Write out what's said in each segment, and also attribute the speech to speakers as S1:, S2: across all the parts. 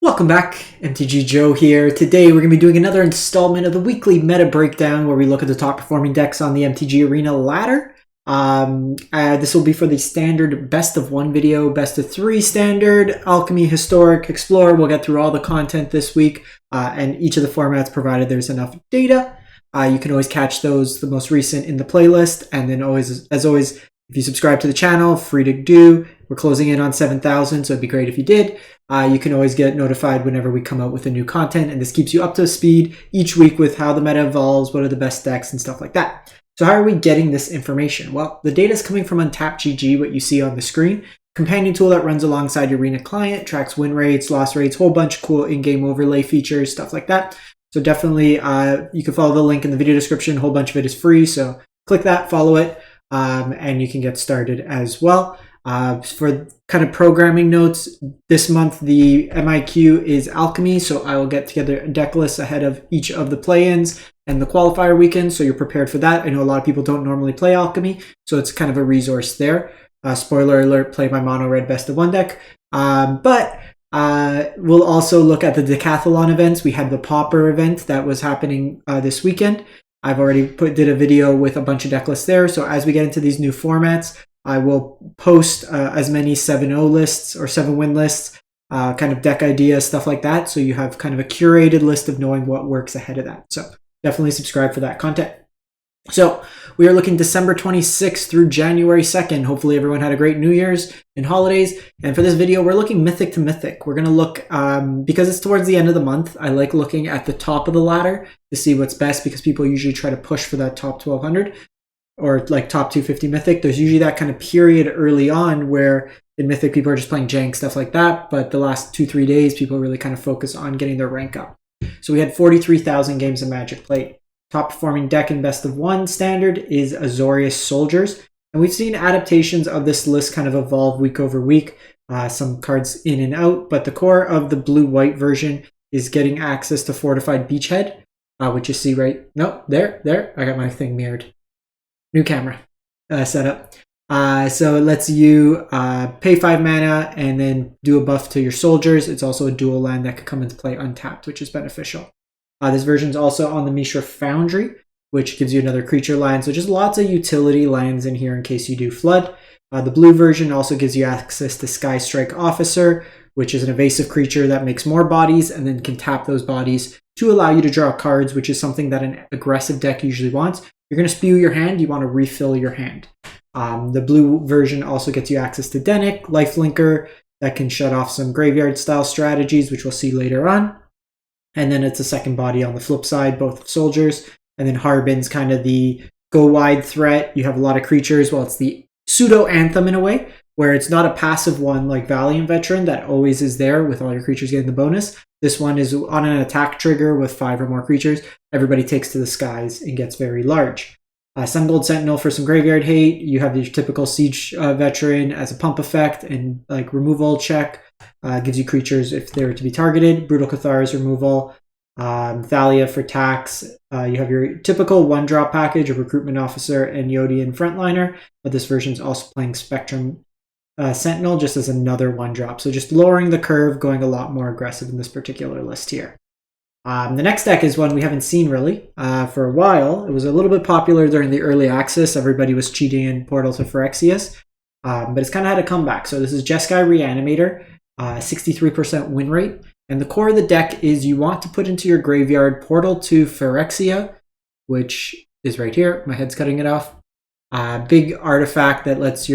S1: Welcome back, MTG Joe here. Today we're going to be doing another installment of the weekly meta breakdown where we look at the top performing decks on the MTG Arena ladder. This will be for the standard best of 1 video, best of 3 standard, alchemy, historic, explore. We'll get through all the content this week and each of the formats provided there's enough data. You can always catch those, the most recent, in the playlist. And then always, as always, if you subscribe to the channel, free to do. We're closing in on 7,000, so it'd be great if you did. You can always get notified whenever we come out with a new content, and this keeps you up to speed each week with how the meta evolves, what are the best decks, and stuff like that. So how are we getting this information? Well, the data is coming from Untapped.gg, what you see on the screen. Companion tool that runs alongside your Arena client, tracks win rates, loss rates, whole bunch of cool in-game overlay features, stuff like that. So definitely you can follow the link in the video description. A whole bunch of it is free, so click that, follow it, and you can get started as well. For kind of programming notes, this month the MIQ is Alchemy, so I will get together a deck list ahead of each of the play-ins and the qualifier weekend, so you're prepared for that. I know a lot of people don't normally play Alchemy, so it's kind of a resource there. Spoiler alert, play my mono red best of 1 deck. But we'll also look at the decathlon events. We had the Pauper event that was happening this weekend. I've already did a video with a bunch of deck lists there, so as we get into these new formats, I will post as many 7-0 lists or 7-win lists, kind of deck ideas, stuff like that. So you have kind of a curated list of knowing what works ahead of that. So definitely subscribe for that content. So we are looking December 26th through January 2nd. Hopefully everyone had a great New Year's and holidays. And for this video, we're looking Mythic to Mythic. We're going to look, because it's towards the end of the month, I like looking at the top of the ladder to see what's best, because people usually try to push for that top 1200. Or like top 250 Mythic. There's usually that kind of period early on where in Mythic people are just playing jank, stuff like that. But the last 2-3 days, people really kind of focus on getting their rank up. So we had 43,000 games of Magic played. Top performing deck in best of 1 standard is Azorius Soldiers. And we've seen adaptations of this list kind of evolve week over week. Some cards in and out. But the core of the blue-white version is getting access to Fortified Beachhead, which you see right... No, there. I got my thing mirrored. New camera setup. So it lets you pay 5 mana and then do a buff to your soldiers. It's also a dual land that could come into play untapped, which is beneficial. This version is also on the Mishra Foundry, which gives you another creature land. So just lots of utility lands in here in case you do flood. The blue version also gives you access to Sky Strike Officer, which is an evasive creature that makes more bodies and then can tap those bodies to allow you to draw cards, which is something that an aggressive deck usually wants. You're going to spew your hand, you want to refill your hand. The blue version also gets you access to Denic, Lifelinker, that can shut off some graveyard style strategies, which we'll see later on. And then it's a second body on the flip side, both soldiers. And then Harbin's kind of the go wide threat. You have a lot of creatures. Well, it's the pseudo anthem in a way, where it's not a passive one like Valiant Veteran that always is there with all your creatures getting the bonus. This one is on an attack trigger with 5 or more creatures. Everybody takes to the skies and gets very large. Sun Gold Sentinel for some graveyard hate. You have your typical Siege Veteran as a pump effect and like removal check. Gives you creatures if they were to be targeted. Brutal Cathar's removal. Thalia for tax. You have your typical 1-drop package of Recruitment Officer and Yodian Frontliner. But this version is also playing Spectrum Sentinel just as another 1-drop. So just lowering the curve, going a lot more aggressive in this particular list here. The next deck is one we haven't seen really for a while. It was a little bit popular during the early access. Everybody was cheating in Portal to Phyrexius. But it's kind of had a comeback. So this is Jeskai Reanimator, 63% win rate. And the core of the deck is you want to put into your graveyard Portal to Phyrexia, which is right here. My head's cutting it off. Big artifact that lets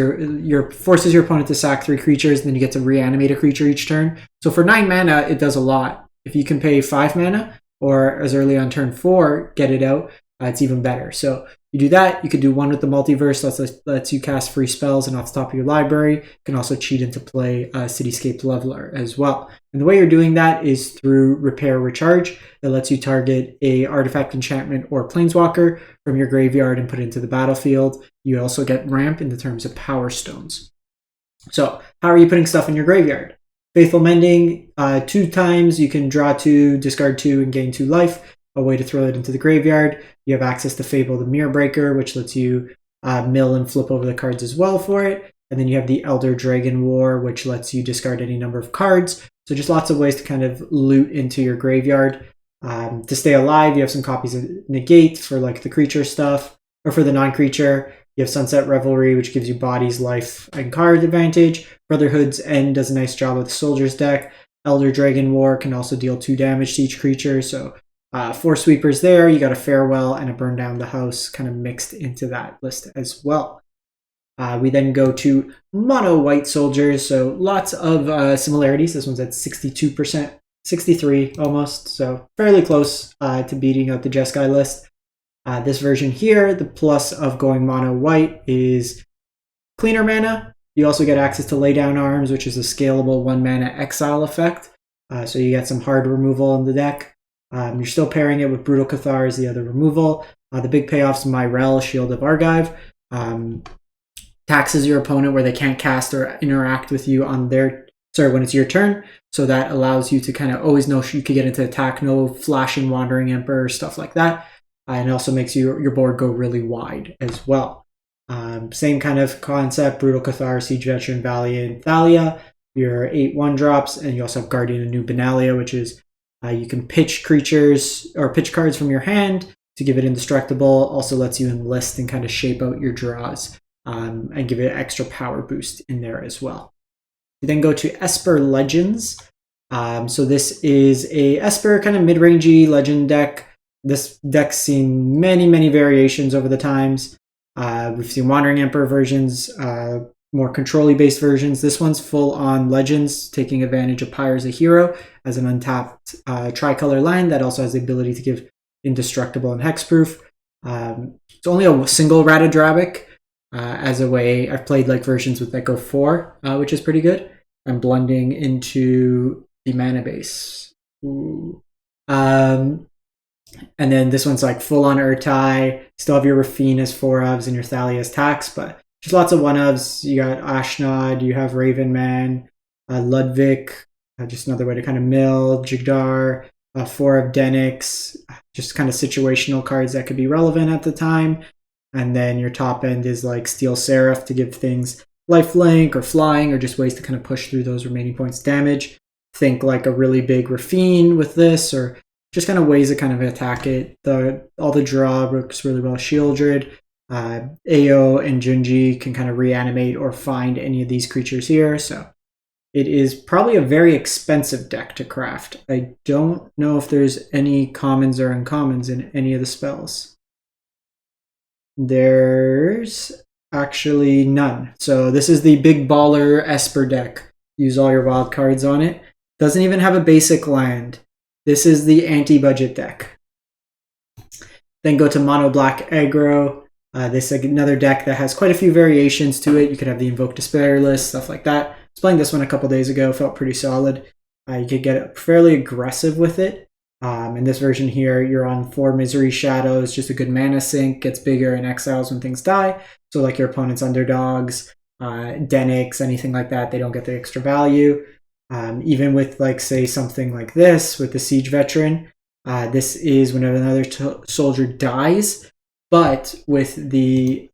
S1: forces your opponent to sack 3 creatures, and then you get to reanimate a creature each turn. So for 9 mana, it does a lot. If you can pay 5 mana, or as early on turn 4, get it out, it's even better. So you do that. You could do one with the Multiverse, lets you cast free spells and off the top of your library. You can also cheat into play Cityscape Leveler as well. And the way you're doing that is through Repair Recharge that lets you target a artifact, enchantment, or planeswalker from your graveyard and put it into the battlefield. You also get ramp in the terms of Power Stones. So how are you putting stuff in your graveyard? Faithful Mending, 2 times you can draw 2, discard 2, and gain 2 life. A way to throw it into the graveyard. You have access to Fable the Mirror Breaker, which lets you mill and flip over the cards as well for it. And then you have the Elder Dragon War, which lets you discard any number of cards. So just lots of ways to kind of loot into your graveyard. To stay alive, you have some copies of Negate for like the creature stuff, or for the non-creature. You have Sunset Revelry, which gives you bodies, life, and card advantage. Brotherhood's End does a nice job with the Soldier's deck. Elder Dragon War can also deal 2 damage to each creature, so 4 sweepers there. You got a Farewell and a Burn Down the House kind of mixed into that list as well. We then go to Mono White Soldiers, so lots of similarities. This one's at 62%, 63 almost, so fairly close to beating out the Jeskai list. This version here, the plus of going mono white is cleaner mana. You also get access to Laydown Arms, which is a scalable 1 mana exile effect. So you get some hard removal in the deck. You're still pairing it with Brutal Cathar as the other removal. The big payoff's Myrel, Shield of Argive. Taxes your opponent where they can't cast or interact with you on when it's your turn. So that allows you to kind of always know you could get into attack, no flashing Wandering Emperor, stuff like that. And it also makes your board go really wide as well. Same kind of concept, Brutal Cathar, Siege Veteran, Valiant, Thalia, your 8/1 drops, and you also have Guardian of New Benalia, which is you can pitch creatures or pitch cards from your hand to give it indestructible. Also lets you enlist and kind of shape out your draws and give it an extra power boost in there as well. We then go to Esper Legends. So this is a Esper kind of mid-rangey legend deck. This deck's seen many variations over the times. We've seen Wandering Emperor versions, more control-y based versions. This one's full on Legends, taking advantage of Pyre as a hero as an untapped tricolor land that also has the ability to give indestructible and hexproof. It's only a single Ratadrabic as a way. I've played like versions with that go 4, which is pretty good. I'm blending into the mana base. Ooh. And then this one's like full on Urtai. Still have your Rafine as 4-ofs and your Thalia as tax, but just lots of 1-ofs. You got Ashnod, you have Ravenman, Ludwig, just another way to kind of mill, Jigdar, 4 of Denix, just kind of situational cards that could be relevant at the time. And then your top end is like Steel Seraph to give things lifelink or flying or just ways to kind of push through those remaining points damage. Think like a really big Rafine with this, or just kind of ways to kind of attack it. All the draw works really well. Shieldred, Ao, and Junji can kind of reanimate or find any of these creatures here. So it is probably a very expensive deck to craft. I don't know if there's any commons or uncommons in any of the spells. There's actually none. So this is the big baller Esper deck. Use all your wild cards on it. Doesn't even have a basic land. This is the anti-budget deck. Then go to Mono Black Aggro. This is another deck that has quite a few variations to it. You could have the Invoke Despair list, stuff like that. I was playing this one a couple days ago, felt pretty solid. You could get fairly aggressive with it. In this version here, you're on 4 Misery Shadows, just a good mana sink, gets bigger and exiles when things die. So like your opponent's underdogs, Denix, anything like that, they don't get the extra value. Even with like say something like this with the Siege Veteran, this is whenever another soldier dies, but with the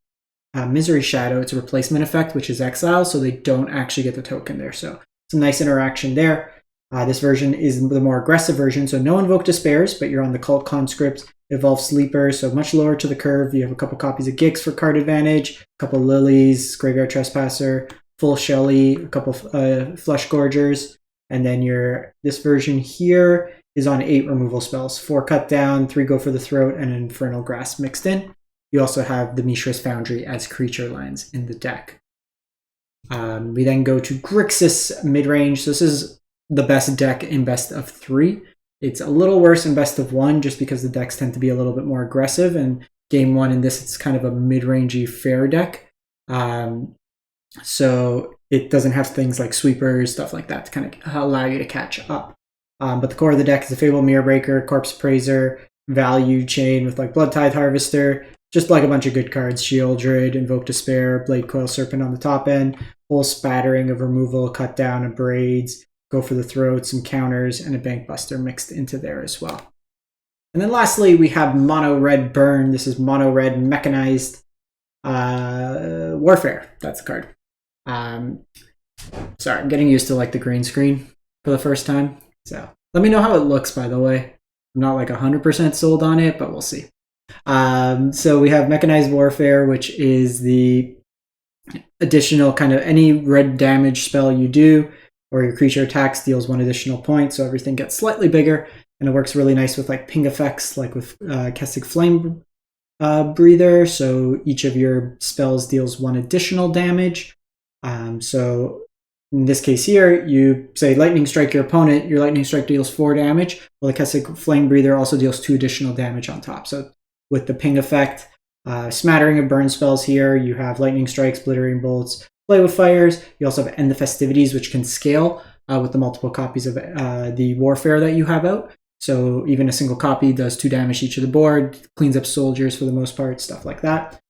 S1: Misery Shadow, it's a replacement effect, which is exile, so they don't actually get the token there. So it's a nice interaction there. This version is the more aggressive version, so no Invoke Despairs, but you're on the Cult Conscript, Evolve Sleeper, so much lower to the curve. You have a couple copies of Gix for card advantage, a couple Lilies, Graveyard Trespasser, Full Shelly, a couple Flesh Gorgers, and then this version here is on 8 removal spells, 4 Cut Down, 3 Go for the Throat, and an Infernal Grasp mixed in. You also have the Mishra's Foundry as creature lands in the deck. We then go to Grixis midrange. So this is the best deck in best of 3. It's a little worse in best of 1 just because the decks tend to be a little bit more aggressive, and game 1 in this it's kind of a mid-rangey fair deck. So it doesn't have things like sweepers, stuff like that to kind of allow you to catch up. But the core of the deck is the Fable Mirrorbreaker, Corpse Appraiser, Value Chain with like Bloodtithe Harvester, just like a bunch of good cards, Shieldred, Invoke Despair, Blade Coil Serpent on the top end, whole spattering of removal, cut down, and braids, Go for the Throat, some counters, and a Bank Buster mixed into there as well. And then lastly, we have Mono Red Burn. This is Mono Red Mechanized Warfare. That's the card. Sorry, I'm getting used to like the green screen. for the first time. So let me know how it looks, by the way. I'm not like 100% sold on it, but we'll see. So we have Mechanized Warfare, which is the additional kind of any red damage spell you do or your creature attacks deals 1 additional point, so everything gets slightly bigger, and it works really nice with like ping effects, like with Kestic Flame Breather, so each of your spells deals 1 additional damage. So in this case here, you say Lightning Strike your opponent, your Lightning Strike deals 4 damage, while the Kestic Flame Breather also deals 2 additional damage on top. So with the ping effect, smattering of burn spells here, you have Lightning Strikes, Obliterating Bolts, Play with Fires. You also have End the Festivities, which can scale with the multiple copies of the Warfare that you have out. So even a single copy does 2 damage each of the board, cleans up soldiers for the most part, stuff like that.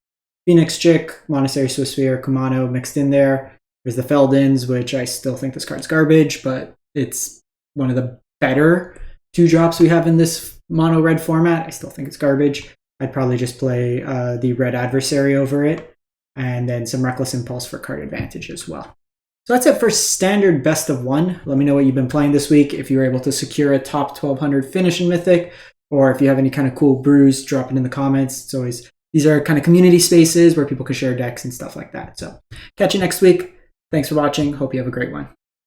S1: Phoenix Chick, Monastery Swiftspear, Kumano mixed in there. There's the Feldins, which I still think this card's garbage, but it's one of the better 2-drops we have in this mono red format. I still think it's garbage. I'd probably just play the red Adversary over it, and then some Reckless Impulse for card advantage as well. So that's it for standard best of 1. Let me know what you've been playing this week. If you were able to secure a top 1200 finish in Mythic, or if you have any kind of cool brews, drop it in the comments. It's always, these are kind of community spaces where people can share decks and stuff like that. So catch you next week. Thanks for watching. Hope you have a great one.